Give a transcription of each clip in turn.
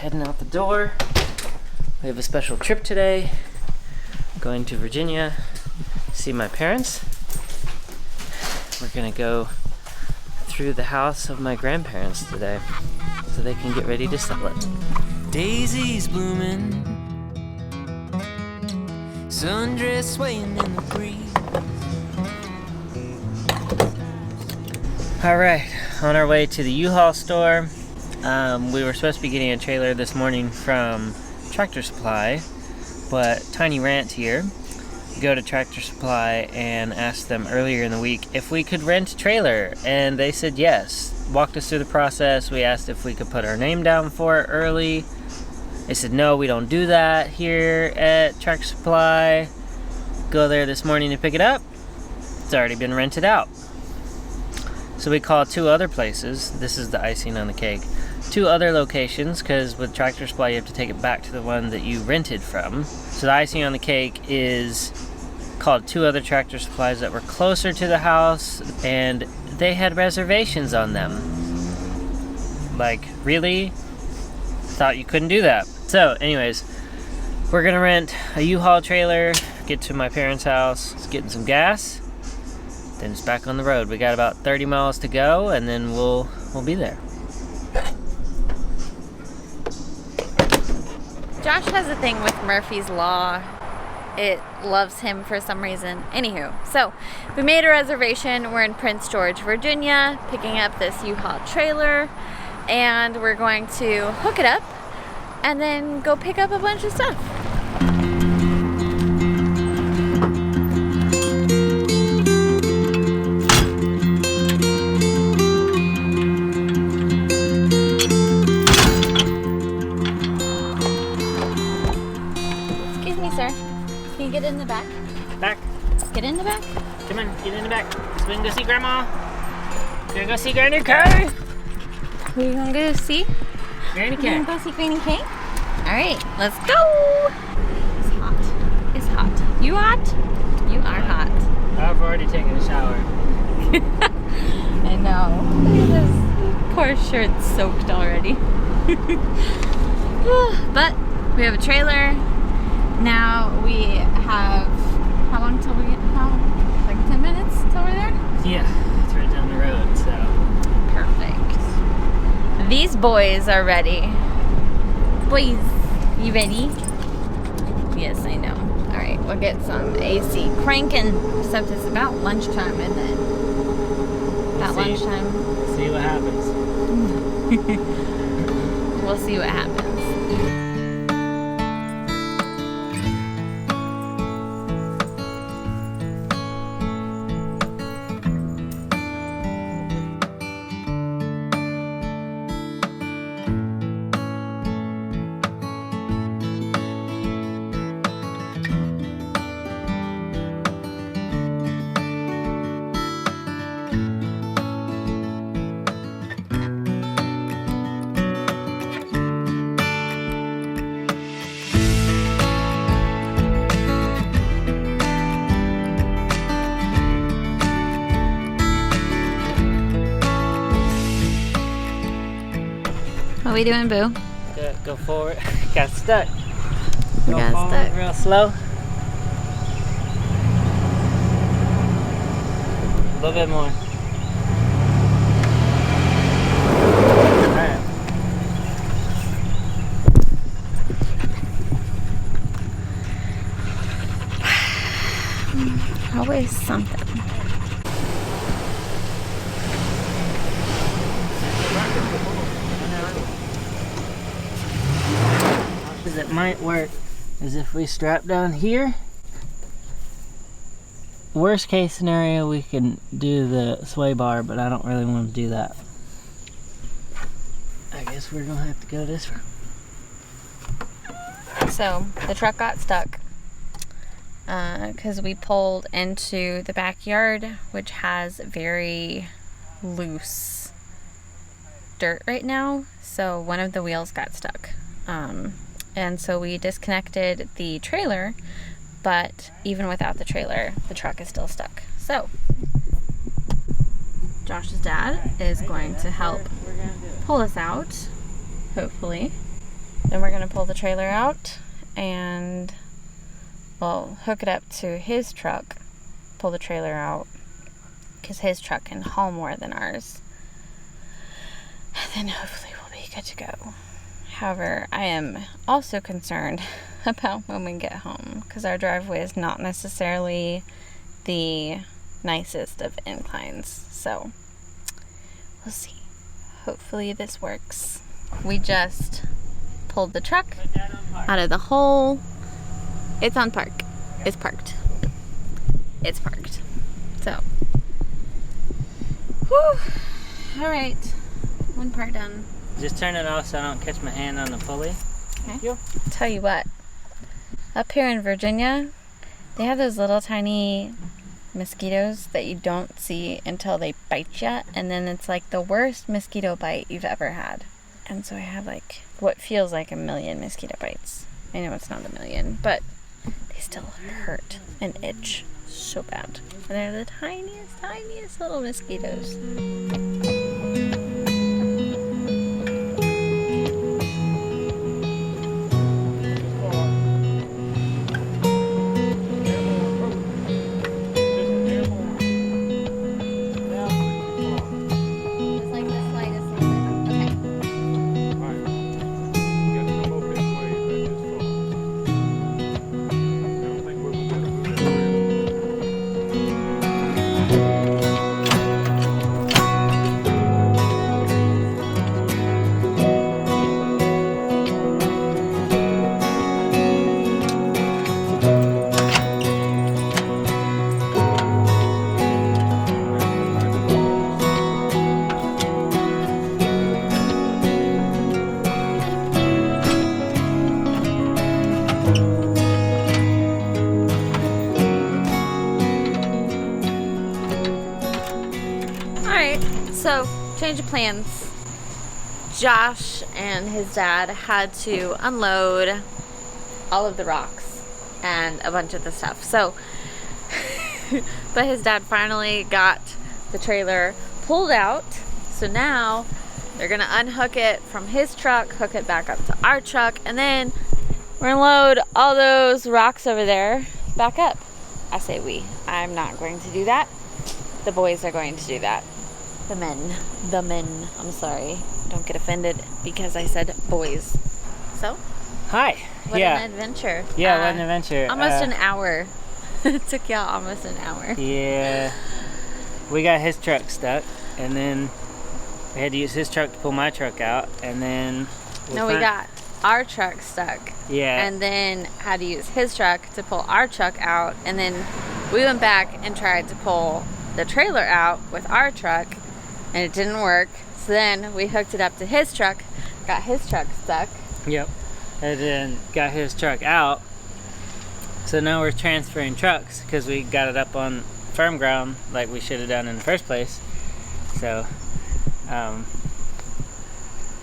heading out the door. We have a special trip today. Going to Virginia, see my parents. We're gonna go through the house of my grandparents today so they can get ready to sell it. Daisies blooming, sundress swaying in the breeze. Alright, on our way to the U-Haul store. We were supposed to be getting a trailer this morning from Tractor Supply, but Tiny Rant here, go to Tractor Supply and asked them earlier in the week if we could rent a trailer, and they said yes. Walked us through the process. We asked if we could put our name down for it early. They said no, we don't do that here at Tractor Supply. Go there this morning to pick it up. It's already been rented out. So we called 2 other places. This is the icing on the cake. 2 other locations, because with Tractor Supply you have to take it back to the one that you rented from. So the icing on the cake is called 2 other Tractor Supplies that were closer to the house, and they had reservations on them. Like, really? Thought you couldn't do that. So anyways, we're gonna rent a U-Haul trailer, get to my parents' house, getting some gas, then it's back on the road. We got about 30 miles to go, and then we'll be there. Josh has a thing with Murphy's Law. It loves him for some reason. Anywho, so we made a reservation. We're in Prince George, Virginia, picking up this U-Haul trailer, and we're going to hook it up and then go pick up a bunch of stuff. Get in the back. Back. Get in the back. Come on, get in the back. So we can go see Grandma. We're gonna go see Granny K. Who are you gonna go see? Granny K. We're gonna go see Granny K? Alright, let's go! It's hot. It's hot. You hot? You are hot. I've already taken a shower. I know. Look at this poor shirt soaked already. But we have a trailer. Now we have, how long till we get home? Like 10 minutes till we're there? Yeah, it's right down the road, so. Perfect. These boys are ready. Boys, you ready? Yes, I know. Alright, we'll get some AC cranking, except it's about lunchtime, isn't it? About lunchtime. See what happens. We'll see what happens. What are we doing, Boo? Go forward. Got stuck. We got stuck. Real slow. A little bit more. Alright. Always something. It might work is if we strap down here. Worst case scenario, we can do the sway bar, but I don't really want to do that. I guess we're gonna have to go this route. So the truck got stuck because we pulled into the backyard, which has very loose dirt right now. So one of the wheels got stuck. And so we disconnected the trailer, but even without the trailer, the truck is still stuck. So Josh's dad is going to help pull us out, hopefully. Then we're gonna pull the trailer out and, well, hook it up to his truck, pull the trailer out, because his truck can haul more than ours. And then hopefully we'll be good to go. However, I am also concerned about when we get home, because our driveway is not necessarily the nicest of inclines. So we'll see. Hopefully this works. We just pulled the truck out of the hole. It's on park. It's parked. It's parked. So, whew. All right, one part done. Just turn it off so I don't catch my hand on the pulley. Okay. Tell you what, up here in Virginia, they have those little tiny mosquitoes that you don't see until they bite you, and then it's like the worst mosquito bite you've ever had. And so I have like what feels like 1,000,000 mosquito bites. I know it's not 1,000,000, but they still hurt and itch so bad. And they're the tiniest little mosquitoes. So, change of plans. Josh and his dad had to unload all of the rocks and a bunch of the stuff. So, but his dad finally got the trailer pulled out. So now they're gonna unhook it from his truck, hook it back up to our truck, and then we're gonna load all those rocks over there back up. I say we. I'm not going to do that. The boys are going to do that. The men. I'm sorry. Don't get offended because I said boys. So, hi. What an adventure. Yeah, what an adventure. Almost an hour. It took y'all almost an hour. Yeah. We got his truck stuck, and then we had to use his truck to pull my truck out, and then... we got our truck stuck. Yeah. And then had to use his truck to pull our truck out, and then we went back and tried to pull the trailer out with our truck, and it didn't work. So then we hooked it up to his truck, got his truck stuck. Yep. And then got his truck out. So now we're transferring trucks because we got it up on firm ground like we should have done in the first place. So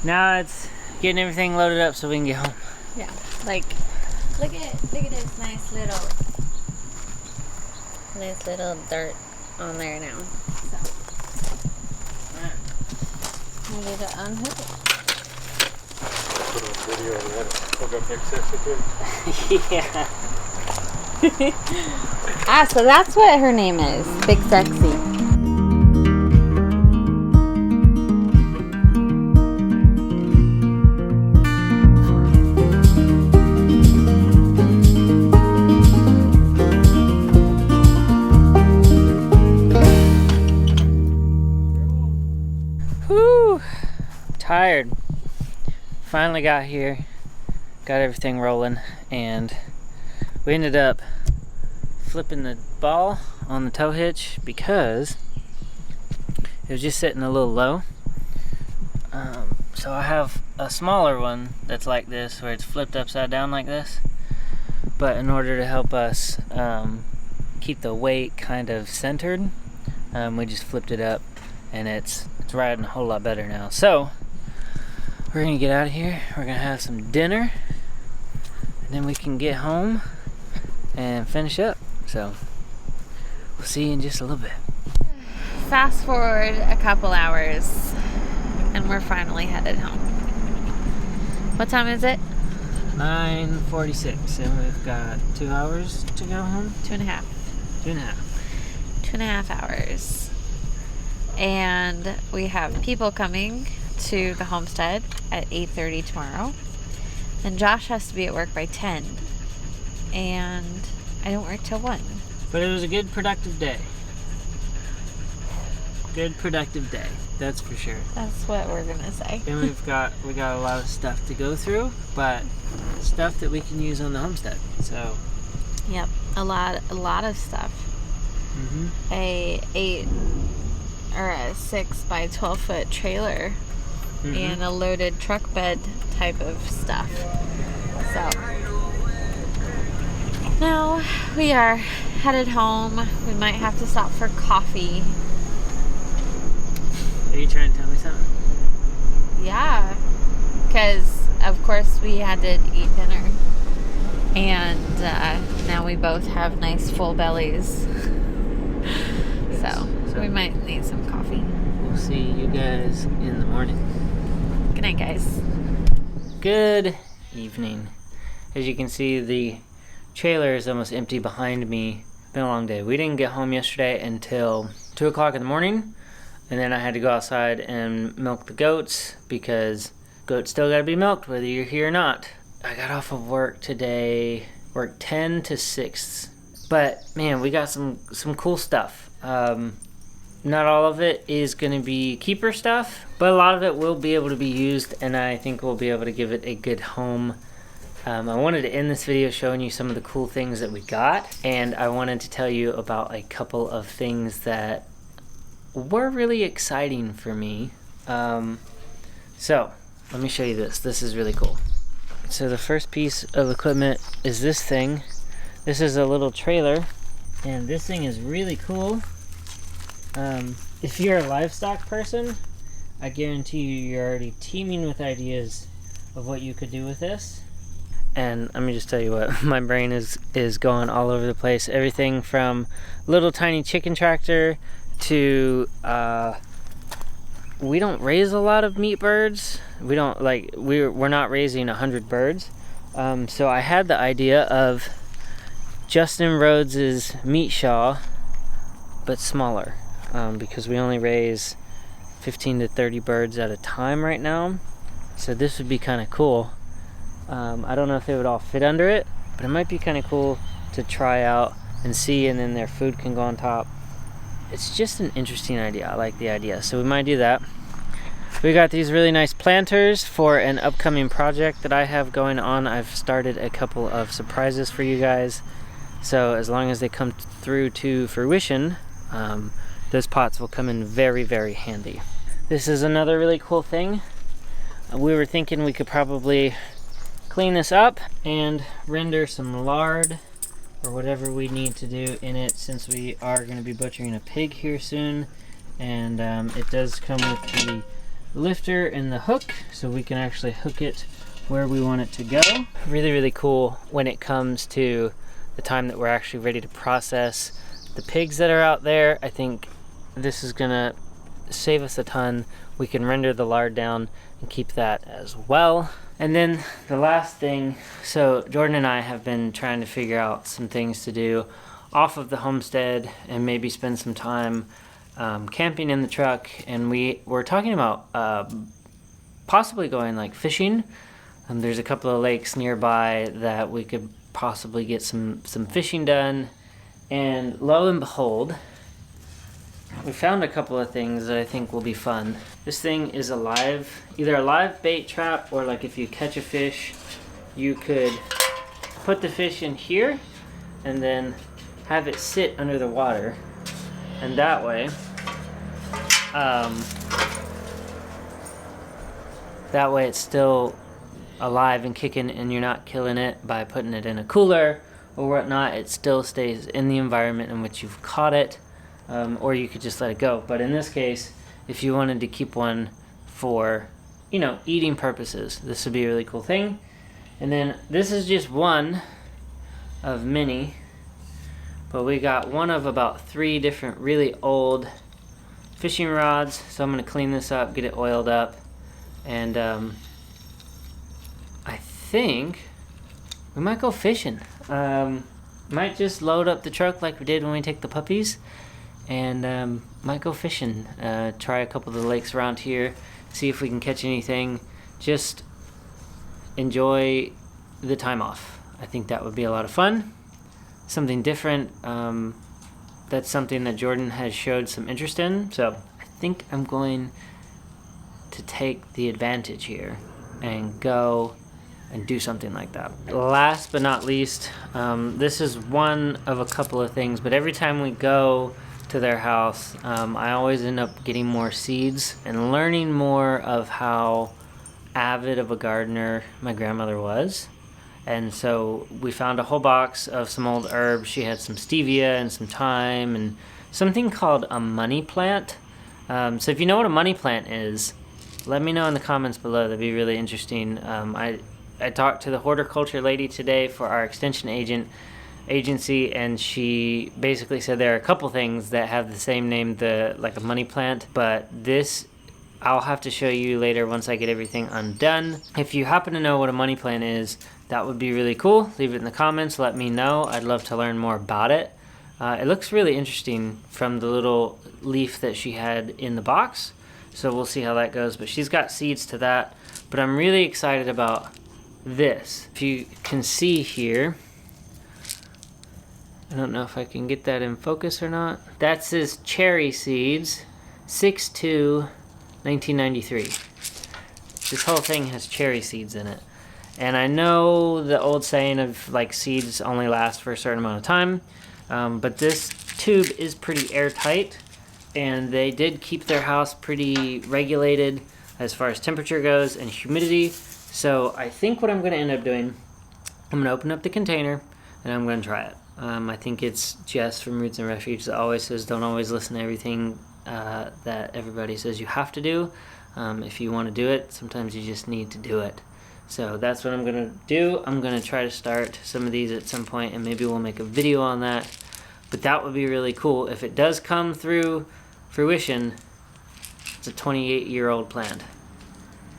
now it's getting everything loaded up so we can get home. Yeah. Like, look at this nice little dirt on there now. So I need to unhook it. Put on video and let it hook up Big Sexy too. Yeah. So that's what her name is, Big Sexy. Whew. Tired. Finally got here, got everything rolling, and we ended up flipping the ball on the tow hitch because it was just sitting a little low. So I have a smaller one that's like this, where it's flipped upside down like this, but in order to help us keep the weight kind of centered, we just flipped it up, and it's riding a whole lot better now. So we're gonna get out of here, we're gonna have some dinner, and then we can get home and finish up. So we'll see you in just a little bit. Fast forward a couple hours and we're finally headed home. What time is it? 9:46, and we've got 2 hours to go home. 2.5. 2.5. 2.5 hours. And we have people coming to the homestead at 8:30 tomorrow. And Josh has to be at work by 10. And I don't work till 1. But it was a good, productive day. Good, productive day. That's for sure. That's what we're gonna say. And we got a lot of stuff to go through, but stuff that we can use on the homestead. So. Yep, a lot of stuff. Mm-hmm. A 6 by 12 foot trailer, Mm-hmm. and a loaded truck bed type of stuff. So now we are headed home. We might have to stop for coffee. Are you trying to tell me something? Yeah, because of course we had to eat dinner, and now we both have nice full bellies. So we might need some coffee. We'll see you guys in the morning. Good night, guys. Good evening. As you can see, the trailer is almost empty behind me. Been a long day. We didn't get home yesterday until 2 o'clock in the morning, and then I had to go outside and milk the goats because goats still gotta be milked whether you're here or not. I got off of work today, worked 10 to 6. But man, we got some cool stuff. Not all of it is going to be keeper stuff, but a lot of it will be able to be used, and I think we'll be able to give it a good home. I wanted to end this video showing you some of the cool things that we got, and I wanted to tell you about a couple of things that were really exciting for me. So let me show you this. This is really cool. So the first piece of equipment is this thing. This is a little trailer, and this thing is really cool. If you're a livestock person, I guarantee you're already teeming with ideas of what you could do with this. And let me just tell you what, my brain is going all over the place. Everything from little tiny chicken tractor to we don't raise a lot of meat birds. We don't we're not raising 100 birds. So I had the idea of Justin Rhodes's meat shaw, but smaller, because we only raise 15 to 30 birds at a time right now. So this would be kind of cool. I don't know if they would all fit under it, but it might be kind of cool to try out and see, and then their food can go on top. It's just an interesting idea. I like the idea, so we might do that. We got these really nice planters for an upcoming project that I have going on. I've started a couple of surprises for you guys, so as long as they come through to fruition, those pots will come in very, very handy. This is another really cool thing. We were thinking we could probably clean this up and render some lard or whatever we need to do in it, since we are going to be butchering a pig here soon. And it does come with the lifter and the hook, so we can actually hook it where we want it to go. Really, really cool when it comes to the time that we're actually ready to process the pigs that are out there. I think this is gonna save us a ton. We can render the lard down and keep that as well. And then the last thing, so Jordan and I have been trying to figure out some things to do off of the homestead and maybe spend some time camping in the truck, and we were talking about possibly going like fishing. There's a couple of lakes nearby that we could possibly get some fishing done, and lo and behold, we found a couple of things that I think will be fun. This thing is either a live bait trap, or like if you catch a fish, you could put the fish in here and then have it sit under the water, and that way it's still alive and kicking, and you're not killing it by putting it in a cooler or whatnot. It still stays in the environment in which you've caught it, or you could just let it go. But in this case, if you wanted to keep one for, eating purposes, this would be a really cool thing. And then this is just one of many, but we got one of about 3 different really old fishing rods. So I'm going to clean this up, get it oiled up, and think we might go fishing. Might just load up the truck like we did when we take the puppies, and might go fishing. Try a couple of the lakes around here, see if we can catch anything. Just enjoy the time off. I think that would be a lot of fun. Something different. That's something that Jordan has showed some interest in, so I think I'm going to take the advantage here and go and do something like that. Last but not least, this is one of a couple of things, but every time we go to their house, I always end up getting more seeds and learning more of how avid of a gardener my grandmother was. And so we found a whole box of some old herbs. She had some stevia and some thyme and something called a money plant. So if you know what a money plant is, let me know in the comments below. That'd be really interesting. I talked to the horticulture lady today for our extension agency, and she basically said there are a couple things that have the same name, like a money plant, but this I'll have to show you later once I get everything undone. If you happen to know what a money plant is, that would be really cool. Leave it in the comments, let me know. I'd love to learn more about it. It looks really interesting from the little leaf that she had in the box, so we'll see how that goes, but she's got seeds to that. But I'm really excited about this. If you can see here, I don't know if I can get that in focus or not. That says cherry seeds, 6/2, 1993. This whole thing has cherry seeds in it. And I know the old saying of like seeds only last for a certain amount of time, but this tube is pretty airtight, and they did keep their house pretty regulated as far as temperature goes and humidity. So I think what I'm going to end up doing, I'm going to open up the container and I'm going to try it. I think it's Jess from Roots and Refuge that always says don't always listen to everything that everybody says you have to do. If you want to do it, sometimes you just need to do it. So that's what I'm going to do. I'm going to try to start some of these at some point, and maybe we'll make a video on that. But that would be really cool. If it does come through fruition, it's a 28-year-old plant.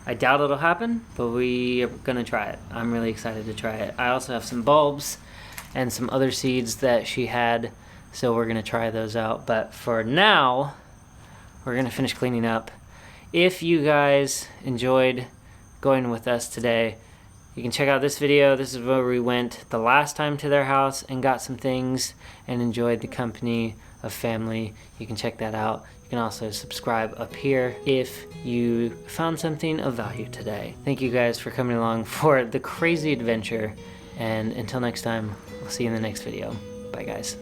I doubt it'll happen, but we are going to try it. I'm really excited to try it. I also have some bulbs and some other seeds that she had, so we're going to try those out. But for now, we're going to finish cleaning up. If you guys enjoyed going with us today, you can check out this video. This is where we went the last time to their house and got some things and enjoyed the company of family. You can check that out. You can also subscribe up here if you found something of value today. Thank you guys for coming along for the crazy adventure, and until next time, we'll see you in the next video. Bye guys.